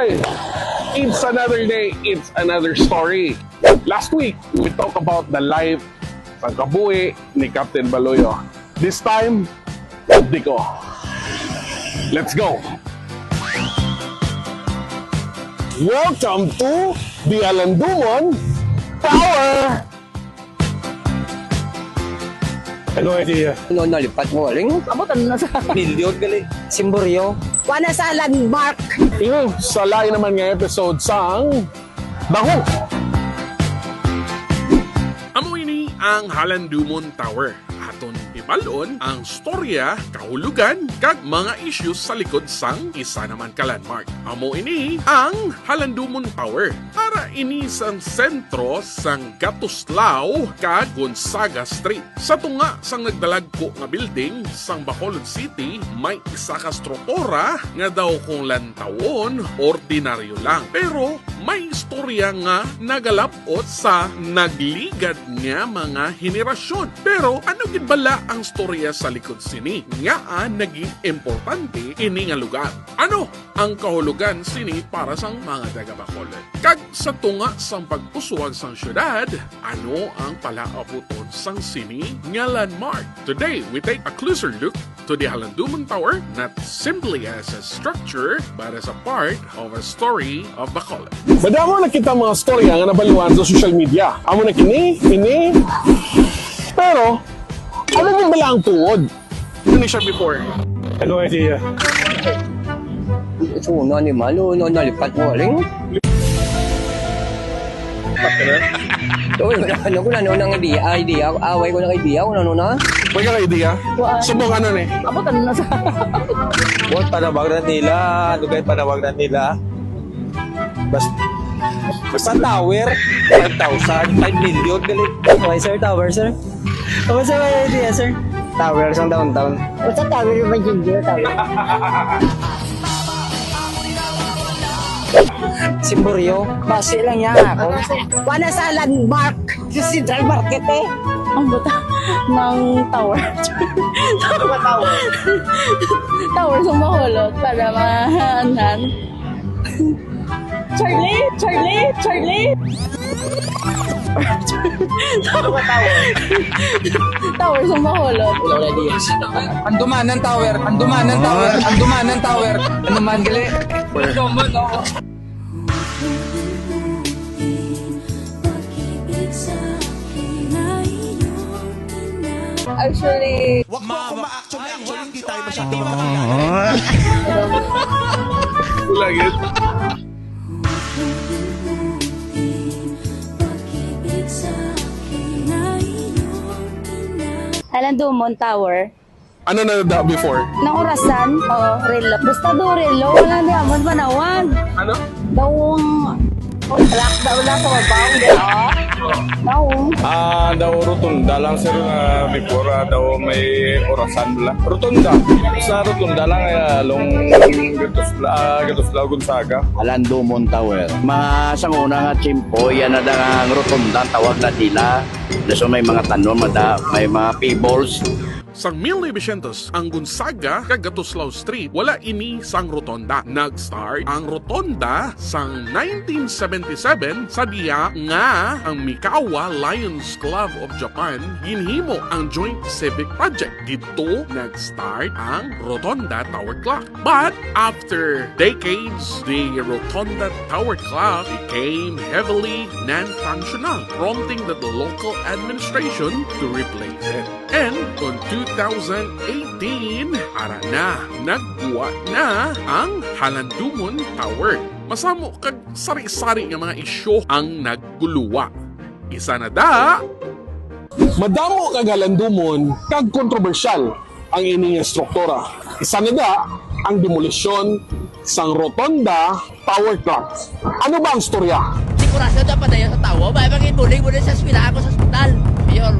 It's another day, it's another story. Last week, we talked about the life ng kabuhi ni Captain Baloyo. This time, Diko. Let's go! Welcome to the Halandumon Tower! Ano idea? No, nalipat mo rin. Abutan na sa Milyon gali. Simboryo. Wana sa landmark. Yung sa lain naman nga episode sang Daho. Amo ini ang Halandumon Tower. Aton ibalon ang storya, kahulugan, kag mga issues sa likod sang isa naman ka landmark. Amo ini ang Halandumon Tower. Para ini sang sentro sang Gatuslao kag Gonzaga Street. Sa tunga sang nagdalagko nga building sang Bacolod City, may isa ka struktura nga daw kung lantawon, ordinaryo lang. Pero may istorya nga nagalapot sa nagligad nga mga henerasyon. Pero ano gid bala ang storya sa likod sini? Nga naging importante ini nga lugar. Ano ang kahulugan sini para sang mga taga Bacolod? Kag sa tunga sang pagpuswag sang syudad, ano ang palaaputon sang sini nga landmark? Today, we take a closer look to the Halandumon Tower, not simply as a structure, but as a part of a story of Bacolod. Madamo nakita mga storya nga nabaliwan sa social media. Amo na kini. Pero, ano din bala ang tuod? Ano ni siya before? Ano idea? Ito na ni Malo. No, nalipat mo rin. Ano ko na nang idea. Away ko ng idea. Ano na? May ka idea? Subong ano ni? Abutan na sa What panawag na nila? Ano kayo panawag na nila? Basta tower, 5,000, 5 million galit. Okay, sir. Tower, sir. Ano sa may idea, sir? Tower sang downtown. Basta tower yung may ginger tower. Simboryo. Base lang yan ako. Wana sa landmark. Sa Central Market eh. Ang buta ng tower. Tower. Tower sa Bacolod para maanan. Charlie! Tower sa Bacolod. Andumanan tower. Ano man gali? Actually, Wag mo ako ma-actually, hindi tayo masyadong Ulagit. Halandumon Tower. Ano na da before? Nang orasan, relo. Basta do relo, wala di amon manawan. Ano? Dawong lock daw lang sa mabaw, di Dawong. Daw rotunda lang sir before daw may orasan lang. Rotunda. Sa rotunda lang long Gatuslao Gonzaga. Halandumon Tower. Mga sanguna nga chimpo, yan na ang rotunda tawag na nila. So may mga tanong, may mga peoples. Sang 1900, ang Gonzaga kag Gatuslao Street wala ini sang rotonda. Nag-start ang rotonda sang 1977 sa diya nga ang Mikawa Lions Club of Japan ginhimo ang Joint Civic Project. Dito nag-start ang Rotonda Tower Clock. But after decades, the Rotonda Tower Clock became heavily non-functional, prompting the local administration to replace it. And on 2018, ara na, nagbuwa na ang Halandumon Tower. Masamo kag sari-sari nga mga isyo ang nagguluwa. Isa na da, Madamo kag Halandumon kag kontrobersyal ang ining struktura. Isa na da ang demolisyon sang Rotonda Tower Clock. Ano ba ang storya? Sigurasyon dapat tayo sa tawo. Ba bang ibuling mo sa eskwela ako sa ospital. Mayor,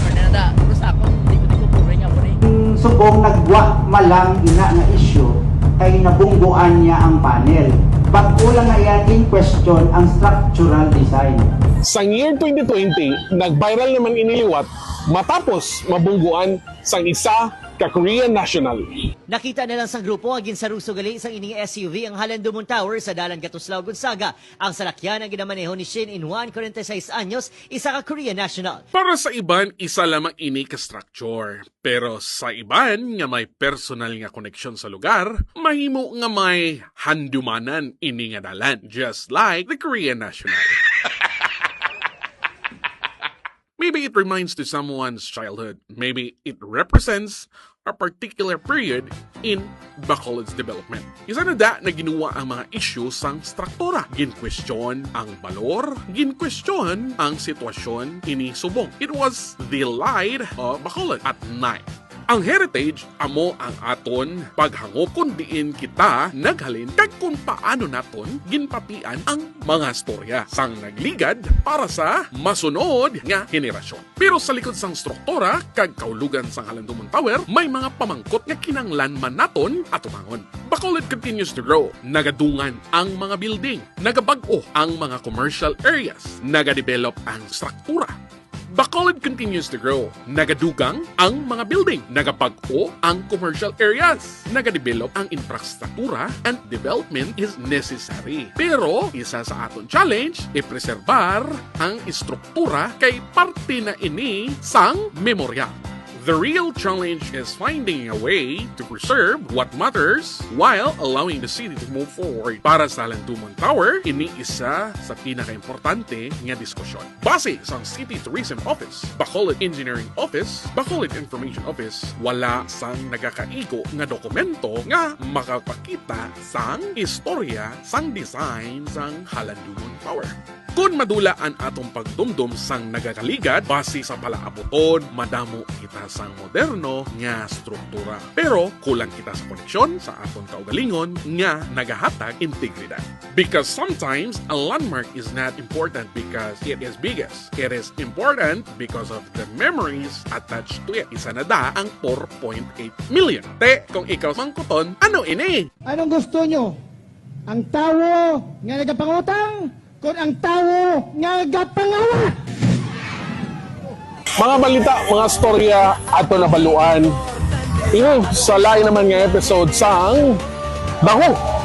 Fernanda, terus ako, di ko puring ako ni. Subong nagwa malang ina nga issue kay nabungguan niya ang panel. Pag-ulang nga yan in question ang structural design. Sa year 2020, nag-viral naman iniliwat matapos mabungguan sang isa ka Korean National. Nakita na lang sa grupo agin sa rusugali isang ining SUV ang Halandumon Tower sa Dalan Katuslao, Gonzaga. Ang salakyan ang ginamaneho ni Shin In-wan, 46 anyos, isa ka Korean national. Para sa iban, isa lamang ini ka structure. Pero sa iban nga may personal nga koneksyon sa lugar, mahimo nga may handumanan ini nga dalan. Just like the Korean National. Maybe it reminds to someone's childhood. Maybe it represents a particular period in Bacolod's development. Isa na na ginawa ang mga issue sang struktura. Gin-question ang balor, gin-question ang sitwasyon ini subong. It was the light of Bacolod at night. Ang heritage, amo ang aton paghangop kung diin kita naghalin kag kung paano naton ginpapian ang mga storya sang nagligad para sa masunod nga henerasyon. Pero sa likod sang struktura kag kaulugan sang Halandumon Tower, may mga pamangkot nga kinanglan man naton atumangon. Bacolod continues to grow. Nagadungan ang mga building, nagabag-o ang mga commercial areas, nagadevelop ang struktura. Bacolod continues to grow. Nagadugang ang mga building. Nagapag-o ang commercial areas. Nagadevelop ang infrastruktura and development is necessary. Pero, isa sa aton challenge, i-preserbar ang istruktura kay parte na ini sang memorya. The real challenge is finding a way to preserve what matters while allowing the city to move forward. Para sa Halandumon Tower, ini isa sa pinaka-importante nga diskusyon. Base sa City Tourism Office, Bacolod Engineering Office, Bacolod Information Office, wala sang nagakaigo nga dokumento nga makapakita sang istorya sang design sang Halandumon Tower. Kung madula ang atong pagdumdum sang nagakaligad, base sa palaabuton, madamo kita sang moderno nga struktura. Pero kulang kita sa koneksyon sa atong kaugalingon nga nagahatag integridad. Because sometimes a landmark is not important because it is biggest. It is important because of the memories attached to it. Isa na da ang 4.8 million. Te, kung ikaw mangkuton, ano ini? Anong gusto nyo? Ang tawo nga nagapangutang? Kung ang tawo nga nagapangawa? Mga balita, mga storya ato na baluan. Sa lain naman nga episode sang Baho